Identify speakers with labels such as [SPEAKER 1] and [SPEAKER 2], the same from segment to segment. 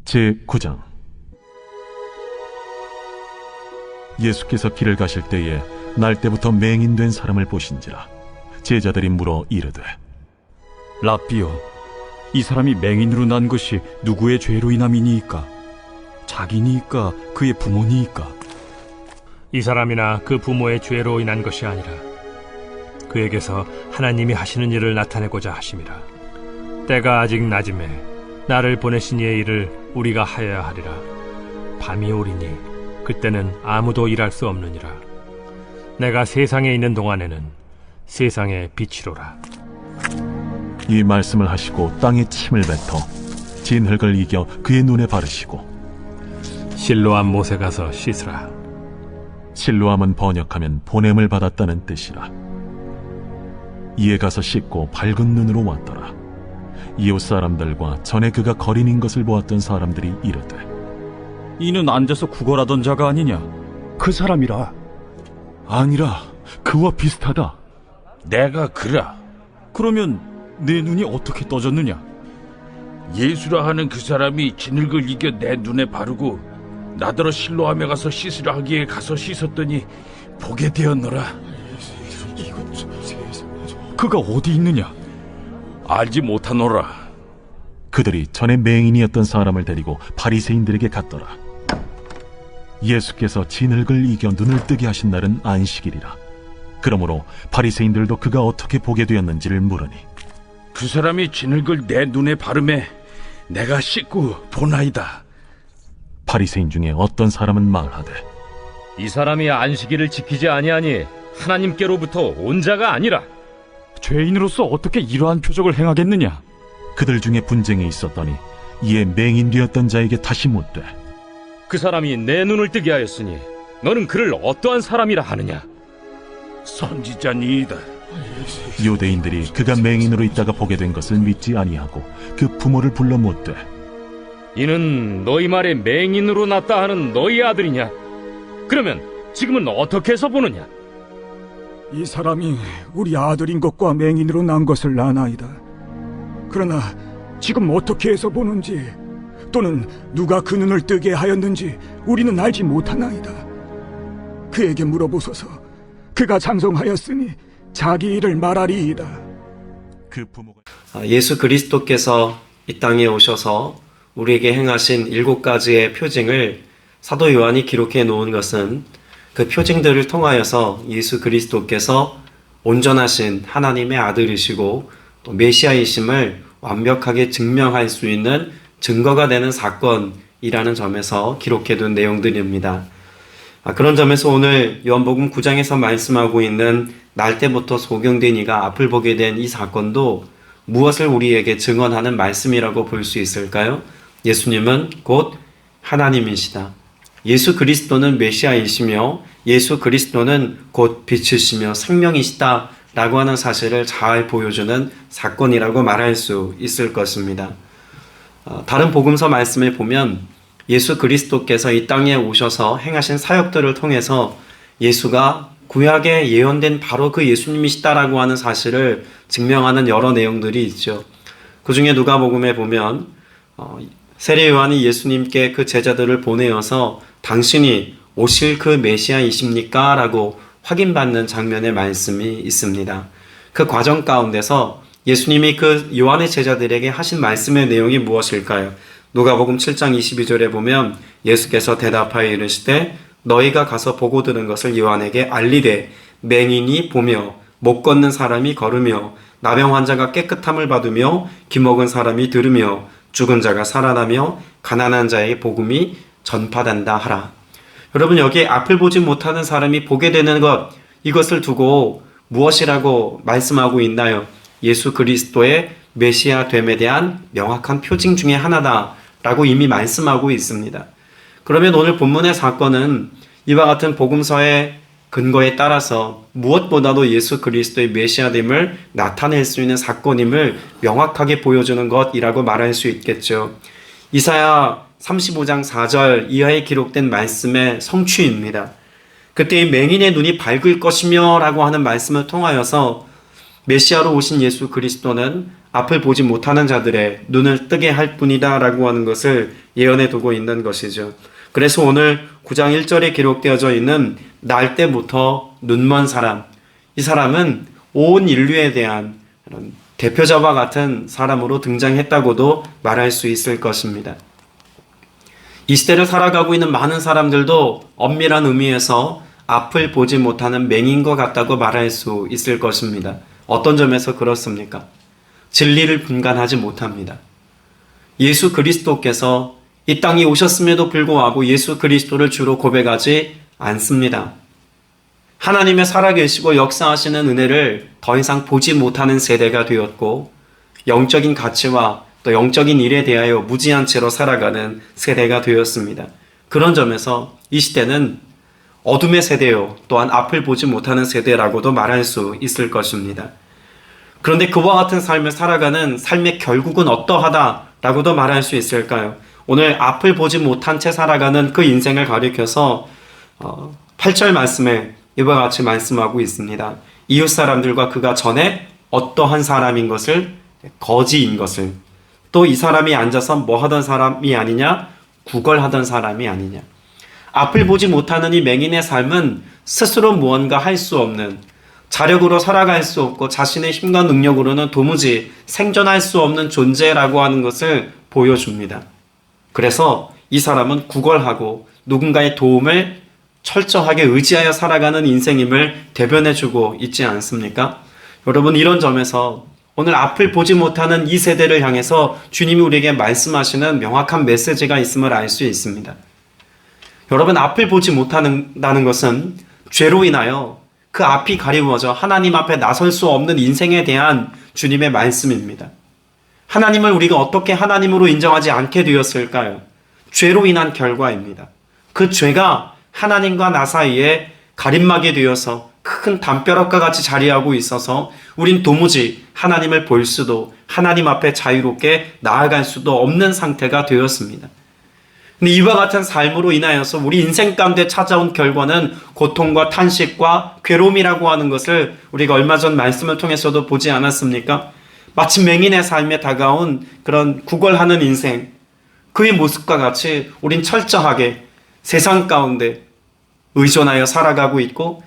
[SPEAKER 1] 제9장. 예수께서 길을 가실 때에 날 때부터 맹인된 사람을 보신지라. 제자들이 물어 이르되,
[SPEAKER 2] 랍비여, 이 사람이 맹인으로 난 것이 누구의 죄로 인함이니이까? 자기니이까 그의 부모니이까?
[SPEAKER 3] 이 사람이나 그 부모의 죄로 인한 것이 아니라 그에게서 하나님이 하시는 일을 나타내고자 하심이라. 때가 아직 낮음에 나를 보내신 이의 일을 우리가 하여야 하리라. 밤이 오리니 그때는 아무도 일할 수 없느니라. 내가 세상에 있는 동안에는 세상의 빛이로라.
[SPEAKER 1] 이 말씀을 하시고 땅에 침을 뱉어 진흙을 이겨 그의 눈에 바르시고,
[SPEAKER 3] 실로암 못에 가서 씻으라.
[SPEAKER 1] 실로암은 번역하면 보냄을 받았다는 뜻이라. 이에 가서 씻고 밝은 눈으로 왔더라. 이웃 사람들과 전에 그가 거린인 것을 보았던 사람들이 이르되,
[SPEAKER 2] 이는 앉아서 구걸하던 자가 아니냐?
[SPEAKER 4] 그 사람이라.
[SPEAKER 1] 아니라 그와 비슷하다.
[SPEAKER 5] 내가 그라.
[SPEAKER 2] 그러면 내 눈이 어떻게 떠졌느냐?
[SPEAKER 5] 예수라 하는 그 사람이 진흙을 이겨 내 눈에 바르고 나더러 실로암에 가서 씻으라 하기에 가서 씻었더니 보게 되었노라.
[SPEAKER 2] 그가 어디 있느냐?
[SPEAKER 5] 알지 못하노라.
[SPEAKER 1] 그들이 전에 맹인이었던 사람을 데리고 바리새인들에게 갔더라. 예수께서 진흙을 이겨 눈을 뜨게 하신 날은 안식일이라. 그러므로 바리새인들도 그가 어떻게 보게 되었는지를 물으니,
[SPEAKER 5] 그 사람이 진흙을 내 눈에 바르매 내가 씻고 보나이다.
[SPEAKER 1] 바리새인 중에 어떤 사람은 말하되,
[SPEAKER 6] 이 사람이 안식일을 지키지 아니하니 하나님께로부터 온 자가 아니라.
[SPEAKER 2] 죄인으로서 어떻게 이러한 표적을 행하겠느냐?
[SPEAKER 1] 그들 중에 분쟁이 있었더니 이에 맹인되었던 자에게 다시 묻되,
[SPEAKER 6] 그 사람이 내 눈을 뜨게 하였으니 너는 그를 어떠한 사람이라 하느냐?
[SPEAKER 5] 선지자니이다.
[SPEAKER 1] 유대인들이 그가 맹인으로 있다가 보게 된 것을 믿지 아니하고 그 부모를 불러 묻되,
[SPEAKER 6] 이는 너희 말에 맹인으로 났다 하는 너희 아들이냐? 그러면 지금은 어떻게 해서 보느냐?
[SPEAKER 4] 이 사람이 우리 아들인 것과 맹인으로 난 것을 아나이다. 그러나 지금 어떻게 해서 보는지 또는 누가 그 눈을 뜨게 하였는지 우리는 알지 못하나이다. 그에게 물어보소서. 그가 장성하였으니 자기 일을 말하리이다.
[SPEAKER 1] 그 부모가
[SPEAKER 7] 예수 그리스도께서 이 땅에 오셔서 우리에게 행하신 7가지의 표징을 사도 요한이 기록해 놓은 것은 그 표징들을 통하여서 예수 그리스도께서 온전하신 하나님의 아들이시고 또 메시아이심을 완벽하게 증명할 수 있는 증거가 되는 사건이라는 점에서 기록해둔 내용들입니다. 그런 점에서 오늘 요한복음 9장에서 말씀하고 있는 날 때부터 소경된 이가 앞을 보게 된 이 사건도 무엇을 우리에게 증언하는 말씀이라고 볼 수 있을까요? 예수님은 곧 하나님이시다. 예수 그리스도는 메시아이시며 예수 그리스도는 곧 빛이시며 생명이시다 라고 하는 사실을 잘 보여주는 사건이라고 말할 수 있을 것입니다. 다른 복음서 말씀을 보면 예수 그리스도께서 이 땅에 오셔서 행하신 사역들을 통해서 예수가 구약에 예언된 바로 그 예수님이시다라고 하는 사실을 증명하는 여러 내용들이 있죠. 그 중에 누가복음에 보면 세례 요한이 예수님께 그 제자들을 보내어서 당신이 오실 그 메시아이십니까? 라고 확인받는 장면의 말씀이 있습니다. 그 과정 가운데서 예수님이 그 요한의 제자들에게 하신 말씀의 내용이 무엇일까요? 누가복음 7장 22절에 보면 예수께서 대답하여 이르시되 너희가 가서 보고 들은 것을 요한에게 알리되 맹인이 보며 못 걷는 사람이 걸으며 나병 환자가 깨끗함을 받으며 귀먹은 사람이 들으며 죽은 자가 살아나며 가난한 자에게 복음이 전파된다 하라. 여러분, 여기에 앞을 보지 못하는 사람이 보게 되는 것, 이것을 두고 무엇이라고 말씀하고 있나요? 예수 그리스도의 메시아 됨에 대한 명확한 표징 중에 하나다라고 이미 말씀하고 있습니다. 그러면 오늘 본문의 사건은 이와 같은 복음서의 근거에 따라서 무엇보다도 예수 그리스도의 메시아됨을 나타낼 수 있는 사건임을 명확하게 보여주는 것이라고 말할 수 있겠죠. 이사야 35장 4절 이하에 기록된 말씀의 성취입니다. 그때 이 맹인의 눈이 밝을 것이며 라고 하는 말씀을 통하여서 메시아로 오신 예수 그리스도는 앞을 보지 못하는 자들의 눈을 뜨게 할 뿐이다 라고 하는 것을 예언해 두고 있는 것이죠. 그래서 오늘 9장 1절에 기록되어져 있는 날 때부터 눈먼 사람, 이 사람은 온 인류에 대한 대표자와 같은 사람으로 등장했다고도 말할 수 있을 것입니다. 이 시대를 살아가고 있는 많은 사람들도 엄밀한 의미에서 앞을 보지 못하는 맹인 것 같다고 말할 수 있을 것입니다. 어떤 점에서 그렇습니까? 진리를 분간하지 못합니다. 예수 그리스도께서 이 땅에 오셨음에도 불구하고 예수 그리스도를 주로 고백하지 않습니다. 하나님의 살아계시고 역사하시는 은혜를 더 이상 보지 못하는 세대가 되었고, 영적인 가치와 또 영적인 일에 대하여 무지한 채로 살아가는 세대가 되었습니다. 그런 점에서 이 시대는 어둠의 세대요, 또한 앞을 보지 못하는 세대라고도 말할 수 있을 것입니다. 그런데 그와 같은 삶을 살아가는 삶의 결국은 어떠하다라고도 말할 수 있을까요? 오늘 앞을 보지 못한 채 살아가는 그 인생을 가리켜서 8절 말씀에 이와 같이 말씀하고 있습니다. 이웃 사람들과 그가 전에 어떠한 사람인 것을, 거지인 것을, 또 이 사람이 앉아서 뭐 하던 사람이 아니냐? 구걸하던 사람이 아니냐? 앞을 보지 못하는 이 맹인의 삶은 스스로 무언가 할 수 없는, 자력으로 살아갈 수 없고 자신의 힘과 능력으로는 도무지 생존할 수 없는 존재라고 하는 것을 보여줍니다. 그래서 이 사람은 구걸하고 누군가의 도움을 철저하게 의지하여 살아가는 인생임을 대변해주고 있지 않습니까? 여러분, 이런 점에서 오늘 앞을 보지 못하는 이 세대를 향해서 주님이 우리에게 말씀하시는 명확한 메시지가 있음을 알 수 있습니다. 여러분, 앞을 보지 못한다는 것은 죄로 인하여 그 앞이 가리워져 하나님 앞에 나설 수 없는 인생에 대한 주님의 말씀입니다. 하나님을 우리가 어떻게 하나님으로 인정하지 않게 되었을까요? 죄로 인한 결과입니다. 그 죄가 하나님과 나 사이에 가림막이 되어서 큰 담벼락과 같이 자리하고 있어서 우린 도무지 하나님을 볼 수도, 하나님 앞에 자유롭게 나아갈 수도 없는 상태가 되었습니다. 근데 이와 같은 삶으로 인하여서 우리 인생 가운데 찾아온 결과는 고통과 탄식과 괴로움이라고 하는 것을 우리가 얼마 전 말씀을 통해서도 보지 않았습니까? 마치 맹인의 삶에 다가온 그런 구걸하는 인생, 그의 모습과 같이 우린 철저하게 세상 가운데 의존하여 살아가고 있고,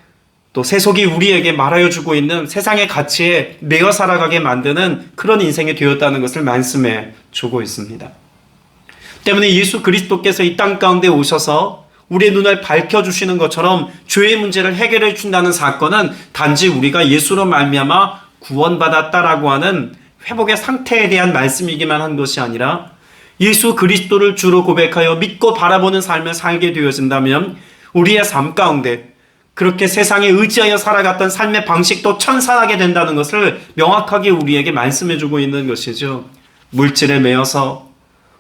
[SPEAKER 7] 또 세속이 우리에게 말하여 주고 있는 세상의 가치에 매여 살아가게 만드는 그런 인생이 되었다는 것을 말씀해 주고 있습니다. 때문에 예수 그리스도께서 이 땅 가운데 오셔서 우리의 눈을 밝혀주시는 것처럼 죄의 문제를 해결해 준다는 사건은 단지 우리가 예수로 말미암아 구원받았다라고 하는 회복의 상태에 대한 말씀이기만 한 것이 아니라, 예수 그리스도를 주로 고백하여 믿고 바라보는 삶을 살게 되어진다면 우리의 삶 가운데 그렇게 세상에 의지하여 살아갔던 삶의 방식도 천산하게 된다는 것을 명확하게 우리에게 말씀해 주고 있는 것이죠. 물질에 매여서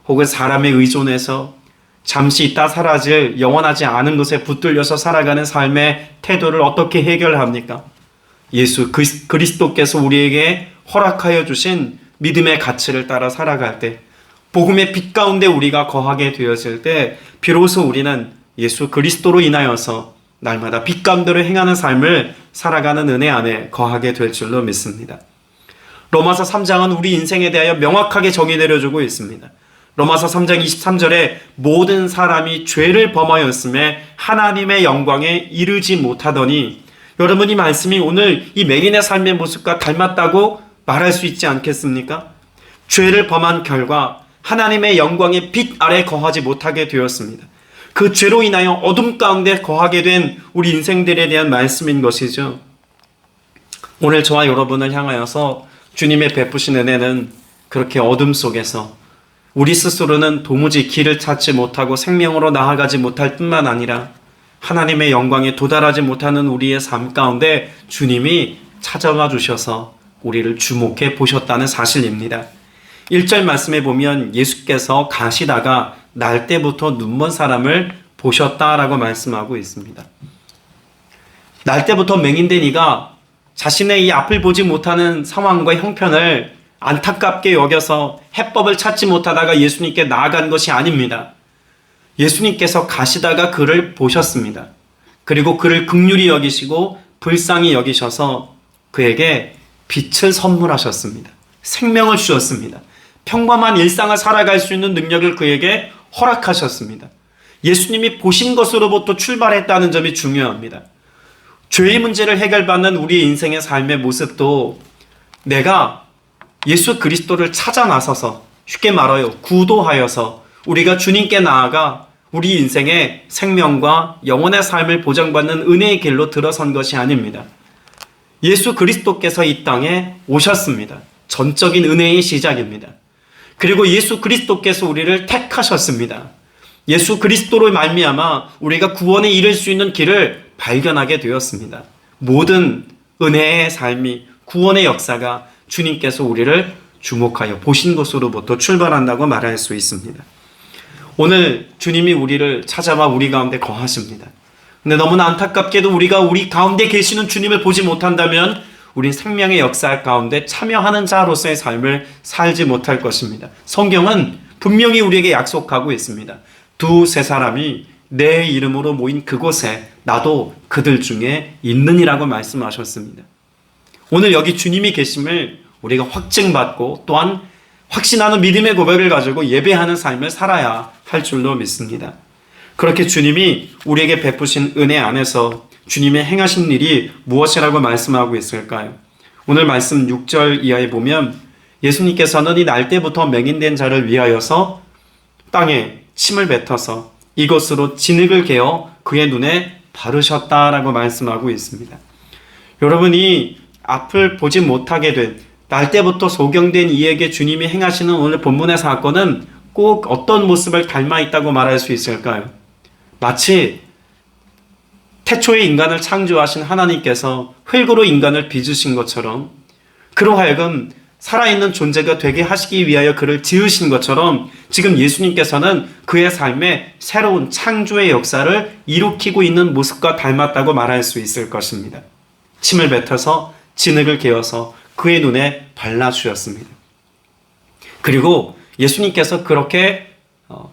[SPEAKER 7] 혹은 사람에 의존해서 잠시 있다 사라질 영원하지 않은 것에 붙들려서 살아가는 삶의 태도를 어떻게 해결합니까? 예수 그리스도께서 우리에게 허락하여 주신 믿음의 가치를 따라 살아갈 때, 복음의 빛 가운데 우리가 거하게 되었을 때 비로소 우리는 예수 그리스도로 인하여서 날마다 빛 가운데로 행하는 삶을 살아가는 은혜 안에 거하게 될 줄로 믿습니다. 로마서 3장은 우리 인생에 대하여 명확하게 정의 내려주고 있습니다. 로마서 3장 23절에 모든 사람이 죄를 범하였음에 하나님의 영광에 이르지 못하더니, 여러분, 이 말씀이 오늘 이 맹인의 삶의 모습과 닮았다고 말할 수 있지 않겠습니까? 죄를 범한 결과 하나님의 영광의 빛 아래 거하지 못하게 되었습니다. 그 죄로 인하여 어둠 가운데 거하게 된 우리 인생들에 대한 말씀인 것이죠. 오늘 저와 여러분을 향하여서 주님의 베푸신 은혜는 그렇게 어둠 속에서 우리 스스로는 도무지 길을 찾지 못하고 생명으로 나아가지 못할 뿐만 아니라 하나님의 영광에 도달하지 못하는 우리의 삶 가운데 주님이 찾아와 주셔서 우리를 주목해 보셨다는 사실입니다. 1절 말씀에 보면 예수께서 가시다가 날 때부터 눈먼 사람을 보셨다라고 말씀하고 있습니다. 날 때부터 맹인된 이가 자신의 이 앞을 보지 못하는 상황과 형편을 안타깝게 여겨서 해법을 찾지 못하다가 예수님께 나아간 것이 아닙니다. 예수님께서 가시다가 그를 보셨습니다. 그리고 그를 긍휼히 여기시고 불쌍히 여기셔서 그에게 빛을 선물하셨습니다. 생명을 주셨습니다. 평범한 일상을 살아갈 수 있는 능력을 그에게 허락하셨습니다. 예수님이 보신 것으로부터 출발했다는 점이 중요합니다. 죄의 문제를 해결받는 우리 인생의 삶의 모습도 내가 예수 그리스도를 찾아 나서서, 쉽게 말하여 구도하여서 우리가 주님께 나아가 우리 인생의 생명과 영혼의 삶을 보장받는 은혜의 길로 들어선 것이 아닙니다. 예수 그리스도께서 이 땅에 오셨습니다. 전적인 은혜의 시작입니다. 그리고 예수 그리스도께서 우리를 택하셨습니다. 예수 그리스도로 말미암아 우리가 구원에 이를 수 있는 길을 발견하게 되었습니다. 모든 은혜의 삶이, 구원의 역사가 주님께서 우리를 주목하여 보신 것으로부터 출발한다고 말할 수 있습니다. 오늘 주님이 우리를 찾아와 우리 가운데 거하십니다. 근데 너무나 안타깝게도 우리가 우리 가운데 계시는 주님을 보지 못한다면 우린 생명의 역사 가운데 참여하는 자로서의 삶을 살지 못할 것입니다. 성경은 분명히 우리에게 약속하고 있습니다. 두세 사람이 내 이름으로 모인 그곳에 나도 그들 중에 있느니라고 말씀하셨습니다. 오늘 여기 주님이 계심을 우리가 확증받고 또한 확신하는 믿음의 고백을 가지고 예배하는 삶을 살아야 할 줄로 믿습니다. 그렇게 주님이 우리에게 베푸신 은혜 안에서 주님의 행하신 일이 무엇이라고 말씀하고 있을까요? 오늘 말씀 6절 이하에 보면 예수님께서는 이 날 때부터 맹인된 자를 위하여서 땅에 침을 뱉어서 이것으로 진흙을 개어 그의 눈에 바르셨다라고 말씀하고 있습니다. 여러분이 앞을 보지 못하게 된, 날 때부터 소경된 이에게 주님이 행하시는 오늘 본문의 사건은 꼭 어떤 모습을 닮아 있다고 말할 수 있을까요? 마치 태초에 인간을 창조하신 하나님께서 흙으로 인간을 빚으신 것처럼, 그로 하여금 살아있는 존재가 되게 하시기 위하여 그를 지으신 것처럼 지금 예수님께서는 그의 삶에 새로운 창조의 역사를 일으키고 있는 모습과 닮았다고 말할 수 있을 것입니다. 침을 뱉어서 진흙을 개어서 그의 눈에 발라주셨습니다. 그리고 예수님께서 그렇게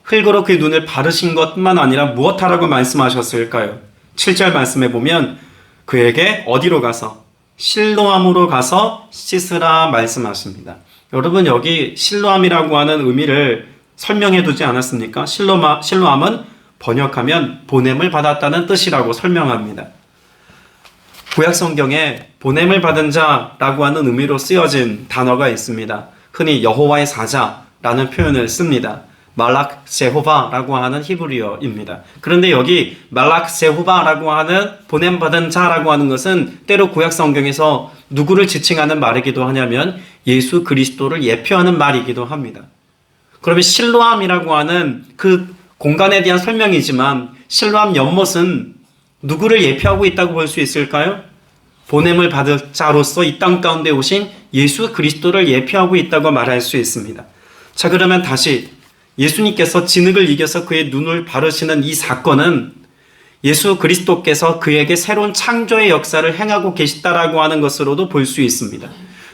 [SPEAKER 7] 흙으로 그의 눈을 바르신 것뿐만 아니라 무엇하라고 말씀하셨을까요? 7절 말씀에 보면 그에게 어디로 가서? 실로암으로 가서 씻으라 말씀하십니다. 여러분, 여기 실로암이라고 하는 의미를 설명해 두지 않았습니까? 실로암은 번역하면 보냄을 받았다는 뜻이라고 설명합니다. 구약 성경에 보냄을 받은 자라고 하는 의미로 쓰여진 단어가 있습니다. 흔히 여호와의 사자라는 표현을 씁니다. 말락 세호바라고 하는 히브리어입니다. 그런데 여기 말락 세호바라고 하는 보냄받은 자라고 하는 것은 때로 구약 성경에서 누구를 지칭하는 말이기도 하냐면 예수 그리스도를 예표하는 말이기도 합니다. 그러면 실로암이라고 하는 그 공간에 대한 설명이지만 실로암 연못은 누구를 예표하고 있다고 볼 수 있을까요? 보냄을 받을 자로서 이 땅 가운데 오신 예수 그리스도를 예표하고 있다고 말할 수 있습니다. 자, 그러면 다시 예수님께서 진흙을 이겨서 그의 눈을 바르시는 이 사건은 예수 그리스도께서 그에게 새로운 창조의 역사를 행하고 계시다라고 하는 것으로도 볼 수 있습니다.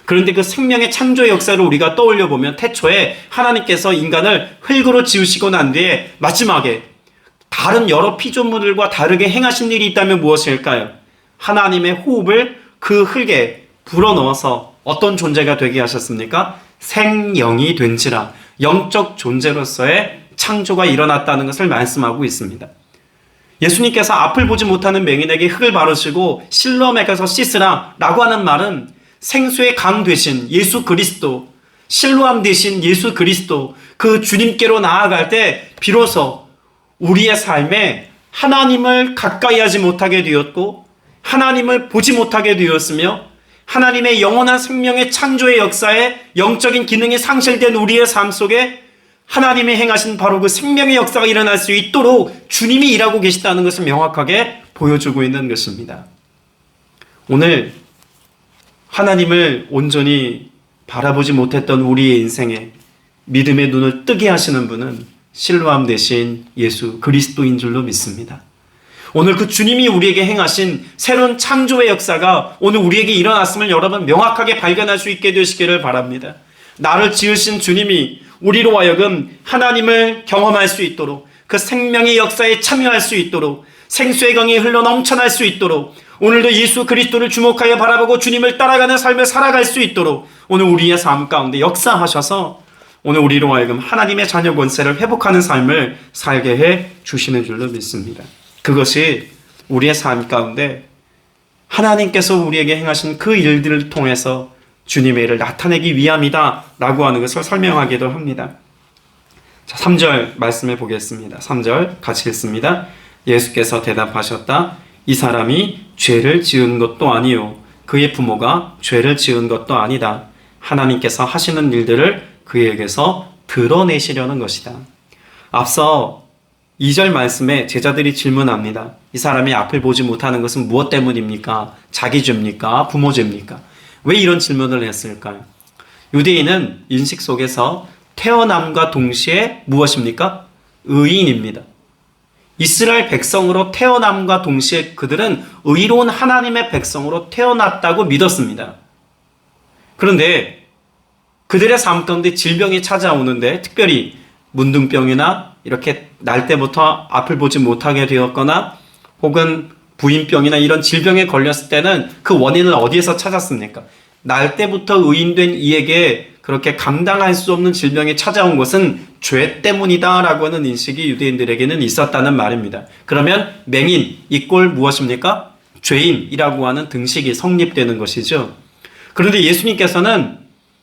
[SPEAKER 7] 그런데 그 생명의 창조의 역사를 우리가 떠올려 보면 태초에 하나님께서 인간을 흙으로 지으시고 난 뒤에 마지막에 다른 여러 피조물들과 다르게 행하신 일이 있다면 무엇일까요? 하나님의 호흡을 그 흙에 불어넣어서 어떤 존재가 되게 하셨습니까? 생영이 된지라, 영적 존재로서의 창조가 일어났다는 것을 말씀하고 있습니다. 예수님께서 앞을 보지 못하는 맹인에게 흙을 바르시고 실로암에 가서 씻으라 라고 하는 말은 생수의 강 되신 예수 그리스도, 실로암 되신 예수 그리스도, 그 주님께로 나아갈 때 비로소 우리의 삶에 하나님을 가까이 하지 못하게 되었고 하나님을 보지 못하게 되었으며 하나님의 영원한 생명의 창조의 역사에 영적인 기능이 상실된 우리의 삶 속에 하나님이 행하신 바로 그 생명의 역사가 일어날 수 있도록 주님이 일하고 계시다는 것을 명확하게 보여주고 있는 것입니다. 오늘 하나님을 온전히 바라보지 못했던 우리의 인생에 믿음의 눈을 뜨게 하시는 분은 실로암 대신 예수 그리스도인 줄로 믿습니다. 오늘 그 주님이 우리에게 행하신 새로운 창조의 역사가 오늘 우리에게 일어났음을 여러분 명확하게 발견할 수 있게 되시기를 바랍니다. 나를 지으신 주님이 우리로 하여금 하나님을 경험할 수 있도록, 그 생명의 역사에 참여할 수 있도록, 생수의 강이 흘러 넘쳐날 수 있도록, 오늘도 예수 그리스도를 주목하여 바라보고 주님을 따라가는 삶을 살아갈 수 있도록 오늘 우리의 삶 가운데 역사하셔서 오늘 우리로 하여금 하나님의 자녀 권세를 회복하는 삶을 살게 해 주시는 줄로 믿습니다. 그것이 우리의 삶 가운데 하나님께서 우리에게 행하신 그 일들을 통해서 주님의 일을 나타내기 위함이다 라고 하는 것을 설명하기도 합니다. 자, 3절 말씀해 보겠습니다. 3절 같이 읽습니다. 예수께서 대답하셨다. 이 사람이 죄를 지은 것도 아니요 그의 부모가 죄를 지은 것도 아니다. 하나님께서 하시는 일들을 그에게서 드러내시려는 것이다. 앞서 2절 말씀에 제자들이 질문합니다. 이 사람이 앞을 보지 못하는 것은 무엇 때문입니까? 자기 죄입니까? 부모 죄입니까? 왜 이런 질문을 했을까요? 유대인은 인식 속에서 태어남과 동시에 무엇입니까? 의인입니다. 이스라엘 백성으로 태어남과 동시에 그들은 의로운 하나님의 백성으로 태어났다고 믿었습니다. 그런데 그들의 삶 가운데 질병이 찾아오는데 특별히 문둥병이나 이렇게 날 때부터 앞을 보지 못하게 되었거나 혹은 부인병이나 이런 질병에 걸렸을 때는 그 원인을 어디에서 찾았습니까? 날 때부터 의인된 이에게 그렇게 감당할 수 없는 질병이 찾아온 것은 죄 때문이다라고 하는 인식이 유대인들에게는 있었다는 말입니다. 그러면 맹인, 이꼴 무엇입니까? 죄인이라고 하는 등식이 성립되는 것이죠. 그런데 예수님께서는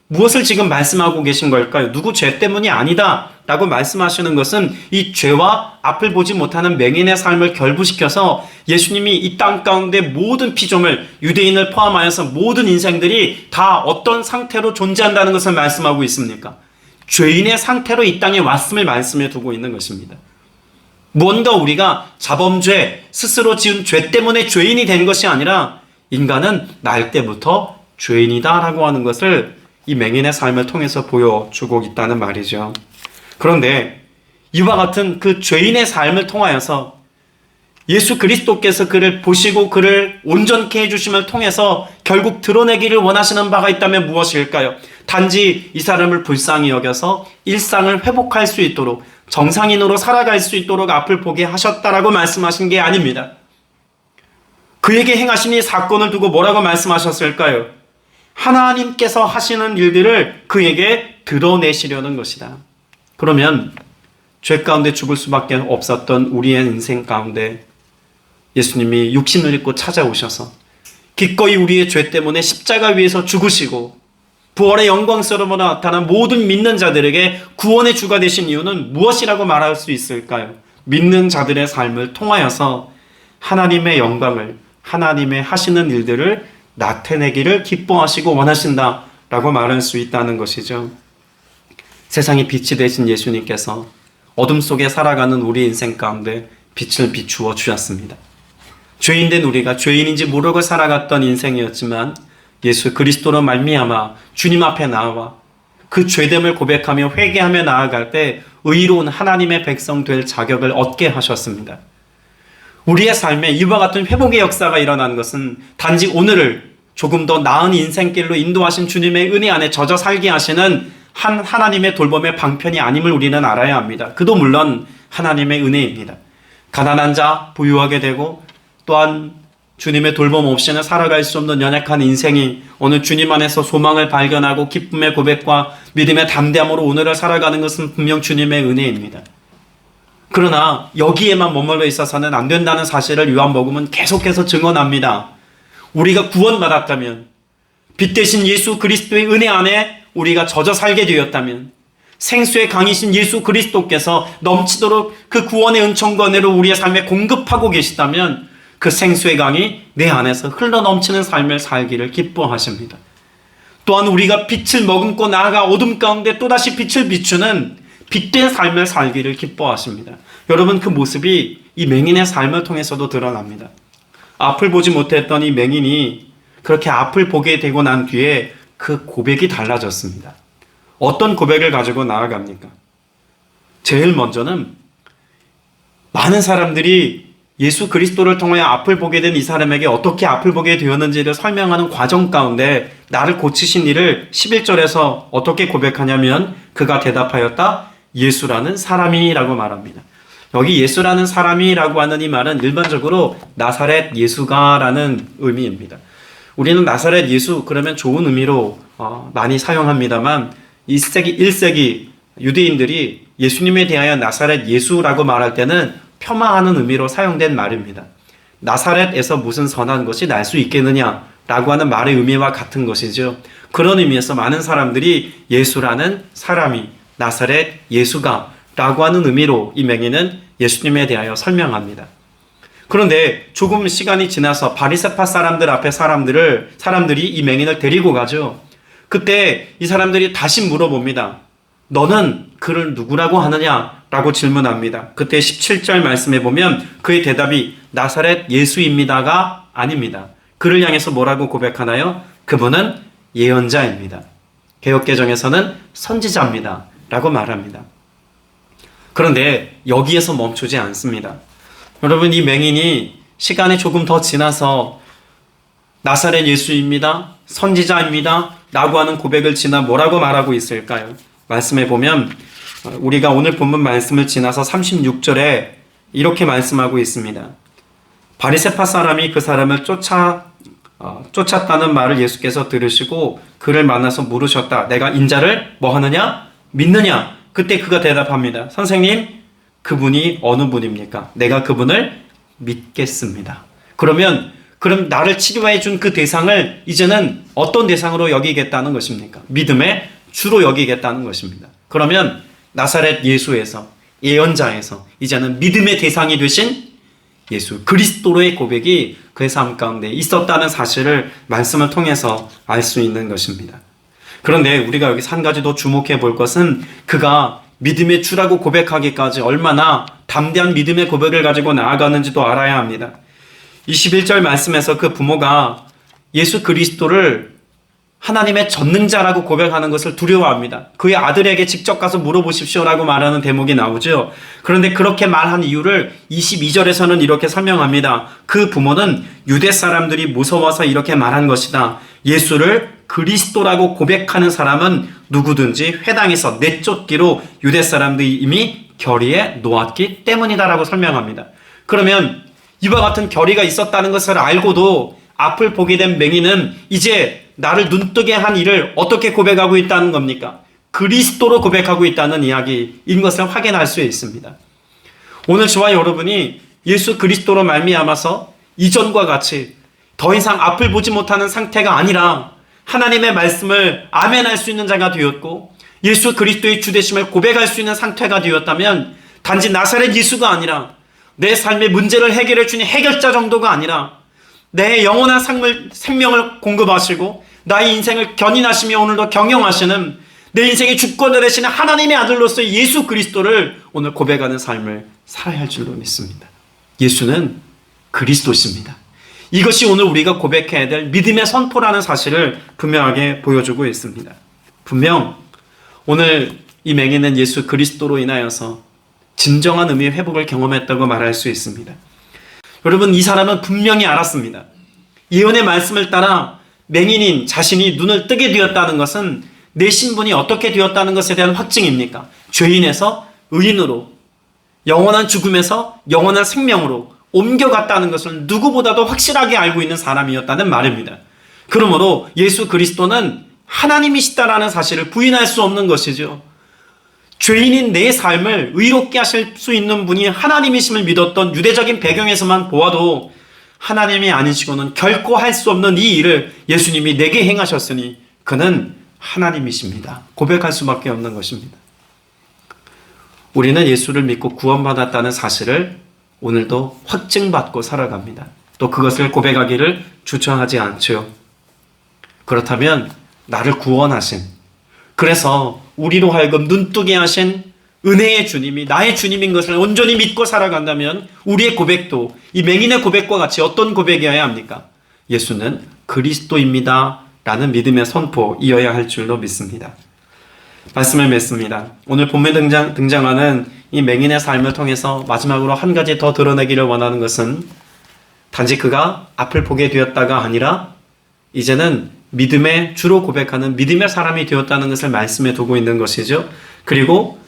[SPEAKER 7] 무엇을 지금 말씀하고 계신 걸까요? 누구 죄 때문이 아니다 라고 말씀하시는 것은 이 죄와 앞을 보지 못하는 맹인의 삶을 결부시켜서 예수님이 이 땅 가운데 모든 피조물, 유대인을 포함하여서 모든 인생들이 다 어떤 상태로 존재한다는 것을 말씀하고 있습니까? 죄인의 상태로 이 땅에 왔음을 말씀해 두고 있는 것입니다. 뭔가 우리가 자범죄, 스스로 지은 죄 때문에 죄인이 된 것이 아니라 인간은 날 때부터 죄인이다라고 하는 것을 이 맹인의 삶을 통해서 보여주고 있다는 말이죠. 그런데 이와 같은 그 죄인의 삶을 통하여서 예수 그리스도께서 그를 보시고 그를 온전케 해주심을 통해서 결국 드러내기를 원하시는 바가 있다면 무엇일까요? 단지 이 사람을 불쌍히 여겨서 일상을 회복할 수 있도록 정상인으로 살아갈 수 있도록 앞을 보게 하셨다라고 말씀하신 게 아닙니다. 그에게 행하신 이 사건을 두고 뭐라고 말씀하셨을까요? 하나님께서 하시는 일들을 그에게 드러내시려는 것이다. 그러면 죄 가운데 죽을 수밖에 없었던 우리의 인생 가운데 예수님이 육신을 입고 찾아오셔서 기꺼이 우리의 죄 때문에 십자가 위에서 죽으시고 부활의 영광스러움으로 나타난 모든 믿는 자들에게 구원의 주가 되신 이유는 무엇이라고 말할 수 있을까요? 믿는 자들의 삶을 통하여서 하나님의 영광을, 하나님의 하시는 일들을 나타내기를 기뻐하시고 원하신다라고 말할 수 있다는 것이죠. 세상의 빛이 되신 예수님께서 어둠 속에 살아가는 우리 인생 가운데 빛을 비추어 주셨습니다. 죄인된 우리가 죄인인지 모르고 살아갔던 인생이었지만 예수 그리스도로 말미암아 주님 앞에 나와 그 죄됨을 고백하며 회개하며 나아갈 때 의로운 하나님의 백성 될 자격을 얻게 하셨습니다. 우리의 삶에 이와 같은 회복의 역사가 일어나는 것은 단지 오늘을 조금 더 나은 인생길로 인도하신 주님의 은혜 안에 젖어 살게 하시는 한 하나님의 돌봄의 방편이 아님을 우리는 알아야 합니다. 그도 물론 하나님의 은혜입니다. 가난한 자 부유하게 되고 또한 주님의 돌봄 없이는 살아갈 수 없는 연약한 인생이 오늘 주님 안에서 소망을 발견하고 기쁨의 고백과 믿음의 담대함으로 오늘을 살아가는 것은 분명 주님의 은혜입니다. 그러나 여기에만 머물러 있어서는 안 된다는 사실을 요한복음은 계속해서 증언합니다. 우리가 구원받았다면 빛 대신 예수 그리스도의 은혜 안에 우리가 젖어 살게 되었다면 생수의 강이신 예수 그리스도께서 넘치도록 그 구원의 은총과 은혜로 우리의 삶에 공급하고 계시다면 그 생수의 강이 내 안에서 흘러넘치는 삶을 살기를 기뻐하십니다. 또한 우리가 빛을 머금고 나아가 어둠 가운데 또다시 빛을 비추는 빛된 삶을 살기를 기뻐하십니다. 여러분, 그 모습이 이 맹인의 삶을 통해서도 드러납니다. 앞을 보지 못했던 이 맹인이 그렇게 앞을 보게 되고 난 뒤에 그 고백이 달라졌습니다. 어떤 고백을 가지고 나아갑니까? 제일 먼저는 많은 사람들이 예수 그리스도를 통하여 앞을 보게 된 이 사람에게 어떻게 앞을 보게 되었는지를 설명하는 과정 가운데 나를 고치신 이를 11절에서 어떻게 고백하냐면 그가 대답하였다. 예수라는 사람이라고 말합니다. 여기 예수라는 사람이라고 하는 이 말은 일반적으로 나사렛 예수가라는 의미입니다. 우리는 나사렛 예수 그러면 좋은 의미로 많이 사용합니다만 1세기 유대인들이 예수님에 대하여 나사렛 예수라고 말할 때는 폄하하는 의미로 사용된 말입니다. 나사렛에서 무슨 선한 것이 날 수 있겠느냐라고 하는 말의 의미와 같은 것이죠. 그런 의미에서 많은 사람들이 예수라는 사람이 나사렛 예수가 라고 하는 의미로 이 맹인은 예수님에 대하여 설명합니다. 그런데 조금 시간이 지나서 바리새파 사람들 앞에 사람들이 이 맹인을 데리고 가죠. 그때 이 사람들이 다시 물어봅니다. 너는 그를 누구라고 하느냐? 라고 질문합니다. 그때 17절 말씀에 보면 그의 대답이 나사렛 예수입니다가 아닙니다. 그를 향해서 뭐라고 고백하나요? 그분은 예언자입니다. 개역개정에서는 선지자입니다. 라고 말합니다. 그런데 여기에서 멈추지 않습니다. 여러분, 이 맹인이 시간이 조금 더 지나서 나사렛 예수입니다, 선지자입니다 라고 하는 고백을 지나 뭐라고 말하고 있을까요? 말씀해 보면 우리가 오늘 본문 말씀을 지나서 36절에 이렇게 말씀하고 있습니다. 바리새파 사람이 그 사람을 쫓았다는 말을 예수께서 들으시고 그를 만나서 물으셨다. 내가 인자를 뭐 하느냐? 믿느냐? 그때 그가 대답합니다. 선생님, 그분이 어느 분입니까? 내가 그분을 믿겠습니다. 그럼 나를 치료해 준 그 대상을 이제는 어떤 대상으로 여기겠다는 것입니까? 믿음의 주로 여기겠다는 것입니다. 그러면 나사렛 예수에서, 예언자에서 이제는 믿음의 대상이 되신 예수 그리스도로의 고백이 그의 삶 가운데 있었다는 사실을 말씀을 통해서 알 수 있는 것입니다. 그런데 우리가 여기서 한 가지 더 주목해 볼 것은 그가 믿음의 주라고 고백하기까지 얼마나 담대한 믿음의 고백을 가지고 나아가는지도 알아야 합니다. 21절 말씀에서 그 부모가 예수 그리스도를 하나님의 전능자라고 고백하는 것을 두려워합니다. 그의 아들에게 직접 가서 물어보십시오라고 말하는 대목이 나오죠. 그런데 그렇게 말한 이유를 22절에서는 이렇게 설명합니다. 그 부모는 유대 사람들이 무서워서 이렇게 말한 것이다. 예수를 그리스도라고 고백하는 사람은 누구든지 회당에서 내쫓기로 유대 사람들이 이미 결의에 놓았기 때문이다라고 설명합니다. 그러면 이와 같은 결의가 있었다는 것을 알고도 앞을 보게 된 맹인은 이제 나를 눈뜨게 한 일을 어떻게 고백하고 있다는 겁니까? 그리스도로 고백하고 있다는 이야기인 것을 확인할 수 있습니다. 오늘 저와 여러분이 예수 그리스도로 말미암아서 이전과 같이 더 이상 앞을 보지 못하는 상태가 아니라 하나님의 말씀을 아멘할 수 있는 자가 되었고 예수 그리스도의 주되심을 고백할 수 있는 상태가 되었다면 단지 나사렛 예수가 아니라 내 삶의 문제를 해결해 주는 해결자 정도가 아니라 내 영원한 생명을 공급하시고 나의 인생을 견인하시며 오늘도 경영하시는 내 인생의 주권을 되시는 하나님의 아들로서의 예수 그리스도를 오늘 고백하는 삶을 살아야 할 줄로 믿습니다. 예수는 그리스도십니다. 이것이 오늘 우리가 고백해야 될 믿음의 선포라는 사실을 분명하게 보여주고 있습니다. 분명 오늘 이 맹인은 예수 그리스도로 인하여서 진정한 의미의 회복을 경험했다고 말할 수 있습니다. 여러분, 이 사람은 분명히 알았습니다. 예언의 말씀을 따라 맹인인 자신이 눈을 뜨게 되었다는 것은 내 신분이 어떻게 되었다는 것에 대한 확증입니까? 죄인에서 의인으로, 영원한 죽음에서 영원한 생명으로 옮겨갔다는 것을 누구보다도 확실하게 알고 있는 사람이었다는 말입니다. 그러므로 예수 그리스도는 하나님이시다라는 사실을 부인할 수 없는 것이죠. 죄인인 내 삶을 의롭게 하실 수 있는 분이 하나님이심을 믿었던 유대적인 배경에서만 보아도 하나님이 아니시고는 결코 할 수 없는 이 일을 예수님이 내게 행하셨으니 그는 하나님이십니다. 고백할 수밖에 없는 것입니다. 우리는 예수를 믿고 구원받았다는 사실을 오늘도 확증받고 살아갑니다. 또 그것을 고백하기를 주저하지 않죠. 그렇다면 나를 구원하신, 그래서 우리로 하여금 눈뜨게 하신 은혜의 주님이 나의 주님인 것을 온전히 믿고 살아간다면 우리의 고백도 이 맹인의 고백과 같이 어떤 고백이어야 합니까? 예수는 그리스도입니다 라는 믿음의 선포이어야 할 줄로 믿습니다. 말씀을 맺습니다. 오늘 본문에 등장하는 이 맹인의 삶을 통해서 마지막으로 한 가지 더 드러내기를 원하는 것은 단지 그가 앞을 보게 되었다가 아니라 이제는 믿음의 주로 고백하는 믿음의 사람이 되었다는 것을 말씀해 두고 있는 것이죠. 그리고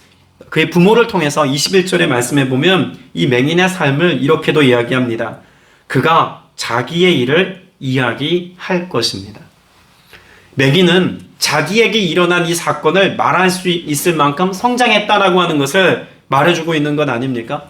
[SPEAKER 7] 그의 부모를 통해서 21절의 말씀에 보면 이 맹인의 삶을 이렇게도 이야기합니다. 그가 자기의 일을 이야기할 것입니다. 맹인은 자기에게 일어난 이 사건을 말할 수 있을 만큼 성장했다라고 하는 것을 말해주고 있는 것 아닙니까?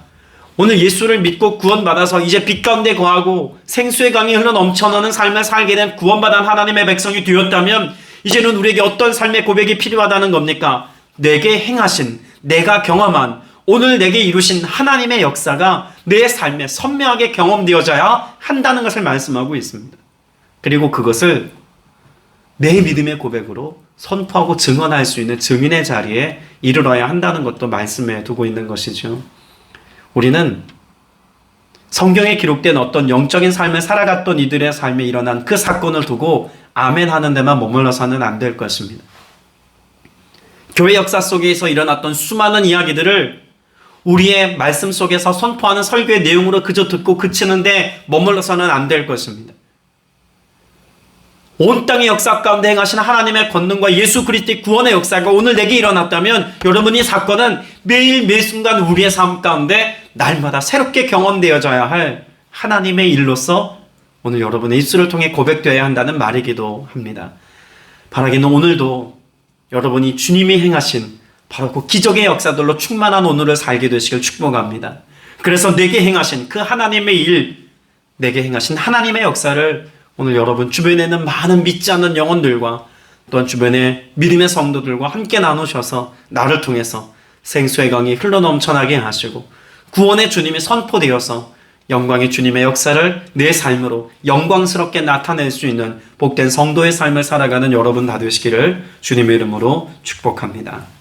[SPEAKER 7] 오늘 예수를 믿고 구원받아서 이제 빛 가운데 거하고 생수의 강이 흘러 넘쳐나는 삶을 살게 된 구원받은 하나님의 백성이 되었다면 이제는 우리에게 어떤 삶의 고백이 필요하다는 겁니까? 내게 행하신, 내가 경험한, 오늘 내게 이루신 하나님의 역사가 내 삶에 선명하게 경험되어져야 한다는 것을 말씀하고 있습니다. 그리고 그것을 내 믿음의 고백으로 선포하고 증언할 수 있는 증인의 자리에 이르러야 한다는 것도 말씀해 두고 있는 것이죠. 우리는 성경에 기록된 어떤 영적인 삶을 살아갔던 이들의 삶에 일어난 그 사건을 두고 아멘 하는 데만 머물러서는 안 될 것입니다. 교회 역사 속에서 일어났던 수많은 이야기들을 우리의 말씀 속에서 선포하는 설교의 내용으로 그저 듣고 그치는데 머물러서는 안 될 것입니다. 온 땅의 역사 가운데 행하신 하나님의 권능과 예수 그리스도의 구원의 역사가 오늘 내게 일어났다면 여러분 이 사건은 매일 매순간 우리의 삶 가운데 날마다 새롭게 경험되어져야 할 하나님의 일로서 오늘 여러분의 입술을 통해 고백되어야 한다는 말이기도 합니다. 바라기는 오늘도 여러분이 주님이 행하신 바로 그 기적의 역사들로 충만한 오늘을 살게 되시길 축복합니다. 그래서 내게 행하신 그 하나님의 일, 내게 행하신 하나님의 역사를 오늘 여러분 주변에 있는 많은 믿지 않는 영혼들과 또한 주변의 믿음의 성도들과 함께 나누셔서 나를 통해서 생수의 강이 흘러넘쳐나게 하시고 구원의 주님이 선포되어서 영광의 주님의 역사를 내 삶으로 영광스럽게 나타낼 수 있는 복된 성도의 삶을 살아가는 여러분 다 되시기를 주님의 이름으로 축복합니다.